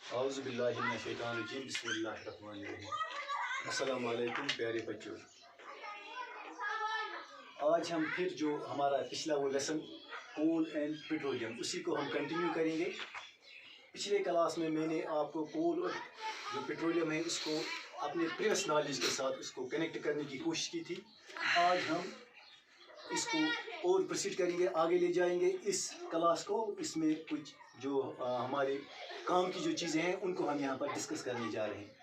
औज़ुबिल्लाहिमिनश्शैतानिर्रजीम बिस्मिल्लाहिर्रहमानिर्रहीम। अस्सलामु अलैकुम प्यारे बच्चों, आज हम फिर जो हमारा पिछला वो लेसन कोल एंड पेट्रोलियम उसी को हम कंटिन्यू करेंगे। पिछले क्लास में मैंने आपको कोल और जो पेट्रोलियम है इसको अपने प्रीवियस नॉलेज के साथ उसको कनेक्ट करने की कोशिश की थी। आज हम इसको और प्रोसीड करेंगे, आगे ले जाएंगे इस क्लास को। इसमें कुछ जो हमारे काम की जो चीज़ें हैं उनको हम यहाँ पर डिस्कस करने जा रहे हैं।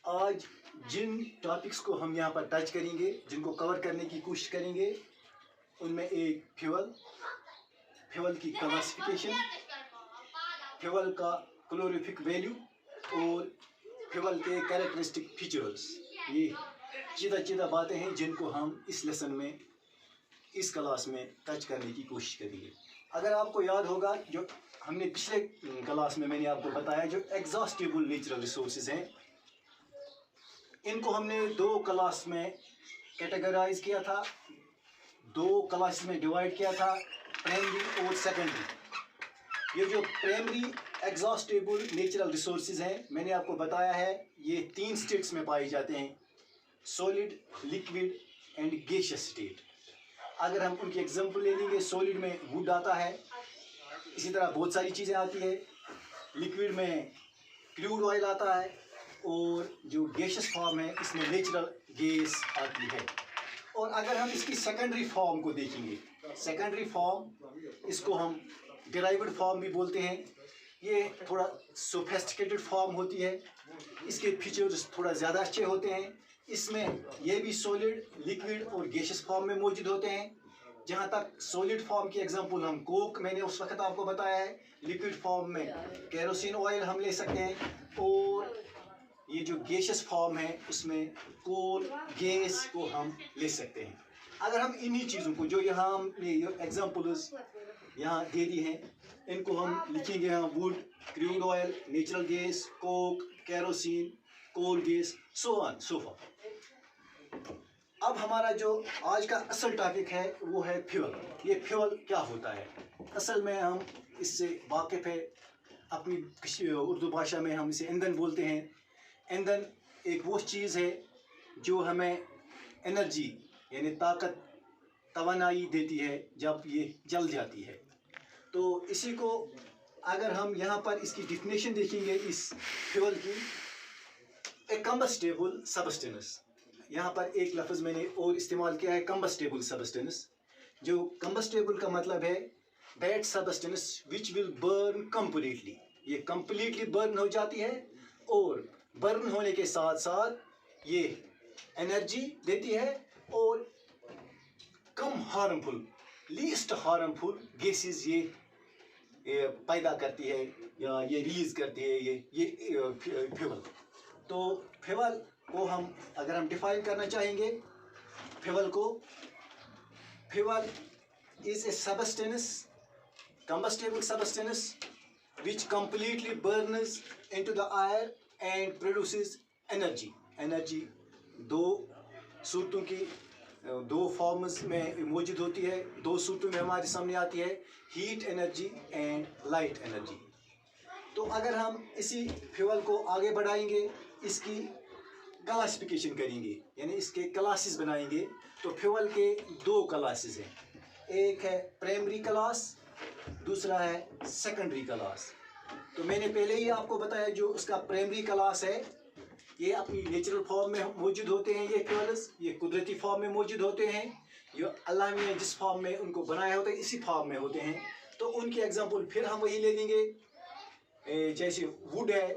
आज जिन टॉपिक्स को हम यहाँ पर टच करेंगे, जिनको कवर करने की कोशिश करेंगे, उनमें एक फ्यूल की क्लासिफिकेशन, फ्यूल का कैलोरीफिक वैल्यू और फ्यूल के कैरेक्टरिस्टिक फीचर्स, ये चीदा बातें हैं जिनको हम इस लेसन में, इस क्लास में टच करने की कोशिश करेंगे। अगर आपको याद होगा जो हमने पिछले क्लास में मैंने आपको बताया, जो एग्जॉस्टिबल नेचुरल रिसोर्सेज हैं इनको हमने दो क्लास में कैटेगराइज किया था, दो क्लास में डिवाइड किया था, प्राइमरी और सेकेंडरी। ये जो प्राइमरी एग्जॉस्टिबल नेचुरल रिसोर्सेज हैं मैंने आपको बताया है, ये 3 स्टेट्स में पाए जाते हैं, solid, liquid and gaseous state. अगर हम उनकी एग्जांपल ले लेंगे, सॉलिड में वुड आता है, इसी तरह बहुत सारी चीज़ें आती है। लिक्विड में क्रूड ऑयल आता है और जो गैसियस फॉर्म है इसमें नेचुरल गैस आती है। और अगर हम इसकी सेकेंडरी फॉर्म को देखेंगे, सेकेंडरी फॉर्म इसको हम डिराइव्ड फॉर्म भी बोलते हैं। ये थोड़ा सोफिस्टिकेटेड फॉर्म होती है, इसके फीचर्स थोड़ा ज़्यादा अच्छे होते हैं। इसमें ये भी सॉलिड, लिक्विड और गैसियस फॉर्म में मौजूद होते हैं। जहाँ तक सॉलिड फॉर्म की एग्जांपल हम कोक, मैंने उस वक्त आपको बताया है। लिक्विड फॉर्म में केरोसिन ऑयल हम ले सकते हैं और ये जो गैसियस फॉर्म है उसमें कोल, गैस को हम ले सकते हैं। अगर हम इन्हीं चीज़ों को जो यहाँ हमने एग्जांपल्स यहाँ दे दी हैं इनको हम लिखेंगे, यहाँ wood, crude oil, natural gas, coke, kerosene, coal gas, so on so forth. अब हमारा जो आज का असल टॉपिक है वो है फ्यूल। ये फ्यूल क्या होता है? असल में हम इससे वाकिफ़ है, अपनी उर्दू भाषा में हम इसे ईंधन बोलते हैं। ईंधन एक वो चीज़ है जो हमें एनर्जी यानी ताकत, तवानाई देती है जब ये जल जाती है। तो इसी को अगर हम यहाँ पर इसकी डिफिनेशन देखेंगे इस फ्यूल की, ए कम्बस्टेबल सबस्टेंस, यहाँ पर एक लफ्ज़ मैंने और इस्तेमाल किया है, कम्बस्टेबल सबस्टेंस। जो कम्बस्टेबल का मतलब है that substance which will burn completely, ये कम्प्लीटली बर्न हो जाती है और बर्न होने के साथ साथ ये एनर्जी देती है और कम हार्मफुल, लीस्ट हार्मफुल गैसेस ये पैदा करती है या ये रिलीज़ करती है ये फ्यूल। तो फ्यूल को हम अगर हम डिफाइन करना चाहेंगे, fuel is a substance, combustible substance which completely burns into the air and produces energy। Energy दो सूरतों की, दो फॉर्म्स में मौजूद होती है, दो सूरतों में हमारे सामने आती है, heat energy and light energy. तो अगर हम इसी फ्यूल को आगे बढ़ाएंगे, इसकी क्लासिफिकेशन करेंगे यानी इसके क्लासेस बनाएंगे, तो फ्यूल के दो क्लासेस हैं, एक है प्राइमरी क्लास, दूसरा है सेकेंडरी क्लास। तो मैंने पहले ही आपको बताया जो उसका प्राइमरी क्लास है ये अपनी नेचुरल फॉर्म में मौजूद होते हैं, ये फ्यूल्स ये कुदरती फॉर्म में मौजूद होते हैं, जो अल्लाह ने जिस फॉर्म में उनको बनाया होता है इसी फॉर्म में होते हैं। तो उनकी एग्जांपल फिर हम वही ले लेंगे, जैसे वुड है,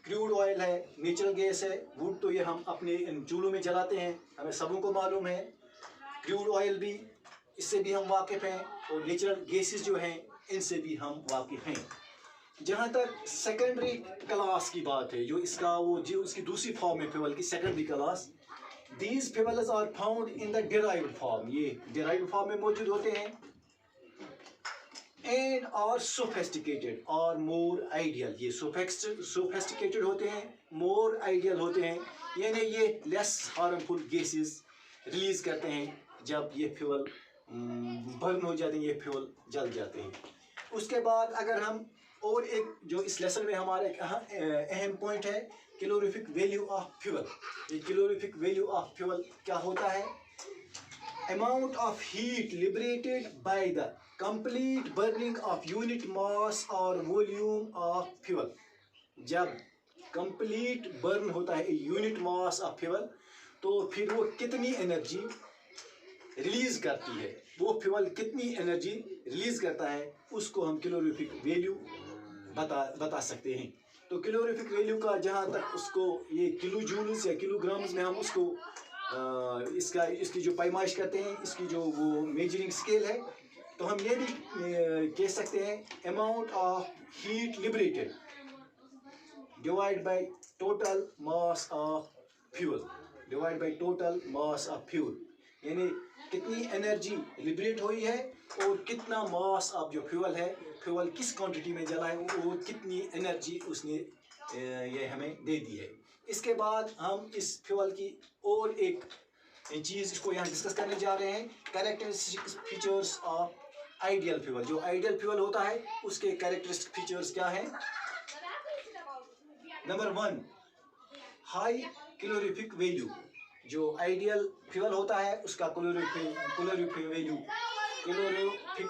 क्रूड ऑयल है, नेचुरल गैस है। वुड तो ये हम अपने चूल्हों में जलाते हैं, हमें सबों को मालूम है। क्रूड ऑयल भी, इससे भी हम वाकिफ़ हैं और नेचुरल गैसेस जो हैं इनसे भी हम वाकिफ़ हैं। जहाँ तक सेकेंडरी क्लास की बात है, जो इसका वो जो उसकी दूसरी फॉर्म है फ्यूल की, secondary class, these fuels are found in the derived form, ये डिराइव्ड फॉर्म में मौजूद होते हैं, एंड आर सोफिस्टिकेटेड और मोर आइडियल। ये सोफिस्टिकेटेड होते हैं, मोर आइडियल होते हैं, यानी ये लेस हार्मफुल गैसेस रिलीज करते हैं जब ये फ्यूल बर्न हो जाते हैं, ये फ्यूल जल जाते हैं। उसके बाद अगर हम और एक जो इस लेसन में हमारा एक अहम पॉइंट है, कैलोरीफिक वैल्यू ऑफ फ्यूल। ये कैलोरीफिक वैल्यू ऑफ फ्यूल क्या होता है? Amount of heat liberated by the complete burning of unit mass और वॉल्यूम ऑफ फ्यूल। जब कंप्लीट बर्न होता है यूनिट मास ऑफ फ्यूल, तो फिर वो कितनी एनर्जी रिलीज करती है, वो फ्यूल कितनी एनर्जी रिलीज करता है, उसको हम कैलोरीफिक वैल्यू बता सकते हैं। तो कैलोरीफिक वैल्यू का जहाँ तक उसको ये किलो जूल्स या किलोग्राम्स में हम उसको इसकी जो पैमाइश करते हैं, इसकी जो वो मेजरिंग स्केल है, तो हम ये भी कह सकते हैं amount of heat liberated divide by total mass of fuel, divide by total mass of fuel, यानी कितनी एनर्जी लिबरेट हुई है और कितना मास ऑफ जो फ्यूल है, फ्यूल किस क्वांटिटी में जला है, वो कितनी एनर्जी उसने ये हमें दे दी है। इसके बाद हम इस फ्यूल की और एक चीज़ इसको यहाँ डिस्कस करने जा रहे हैं, characteristic features of ideal fuel. जो आइडियल फ्यूल होता है उसके कैरेक्टरिस्टिक फीचर्स क्या हैं? Number 1, high calorific value. जो आइडियल फ्यूल होता है उसका कैलोरीफिक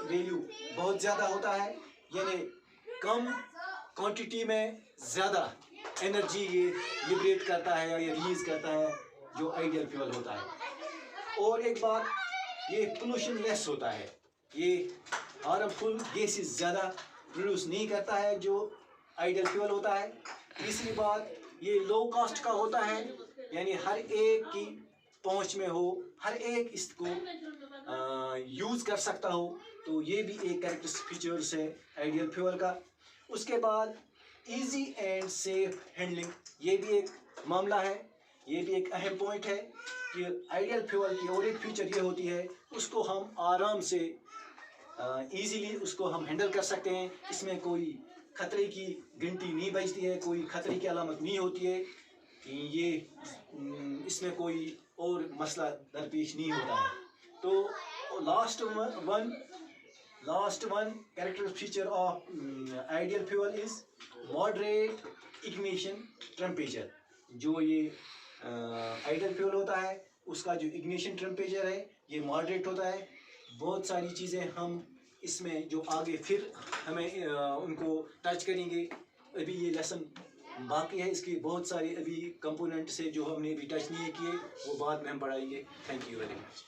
वैल्यू बहुत ज़्यादा होता है, यानी कम क्वांटिटी में ज़्यादा एनर्जी ये लिबरेट करता है या ये रिलीज करता है, जो आइडियल फ्यूल होता है। और एक बात, ये पोल्यूशन लेस होता है, ये हार्मफुल गैसेस ज़्यादा प्रोड्यूस नहीं करता है जो आइडियल फ्यूल होता है। तीसरी बात, ये लो कॉस्ट का होता है, यानी हर एक की पहुंच में हो, हर एक इसको यूज़ कर सकता हो, तो ये भी एक कैरेक्टरिस्टिक फीचर्स है आइडियल फ्यूल का। उसके बाद इजी एंड सेफ हैंडलिंग, ये भी एक मामला है, ये भी एक अहम पॉइंट है कि आइडियल फ्यूल की और एक फीचर ये होती है, उसको हम आराम से इजीली उसको हम हैंडल कर सकते हैं, इसमें कोई खतरे की घंटी नहीं बजती है, कोई खतरे की अलामत नहीं होती है, ये इसमें कोई और मसला दरपेश नहीं होता है। तो last one character feature of ideal fuel is moderate ignition temperature. जो ये आइडियल फ्यूल होता है उसका जो इग्निशन टेम्परेचर है ये मॉडरेट होता है। बहुत सारी चीज़ें हम इसमें जो आगे फिर हमें उनको टच करेंगे, अभी ये लेसन बाकी है, इसकी बहुत सारी अभी कंपोनेंट्स है जो हमने अभी टच नहीं किए, वो बाद में हम पढ़ाएंगे। Thank you very much.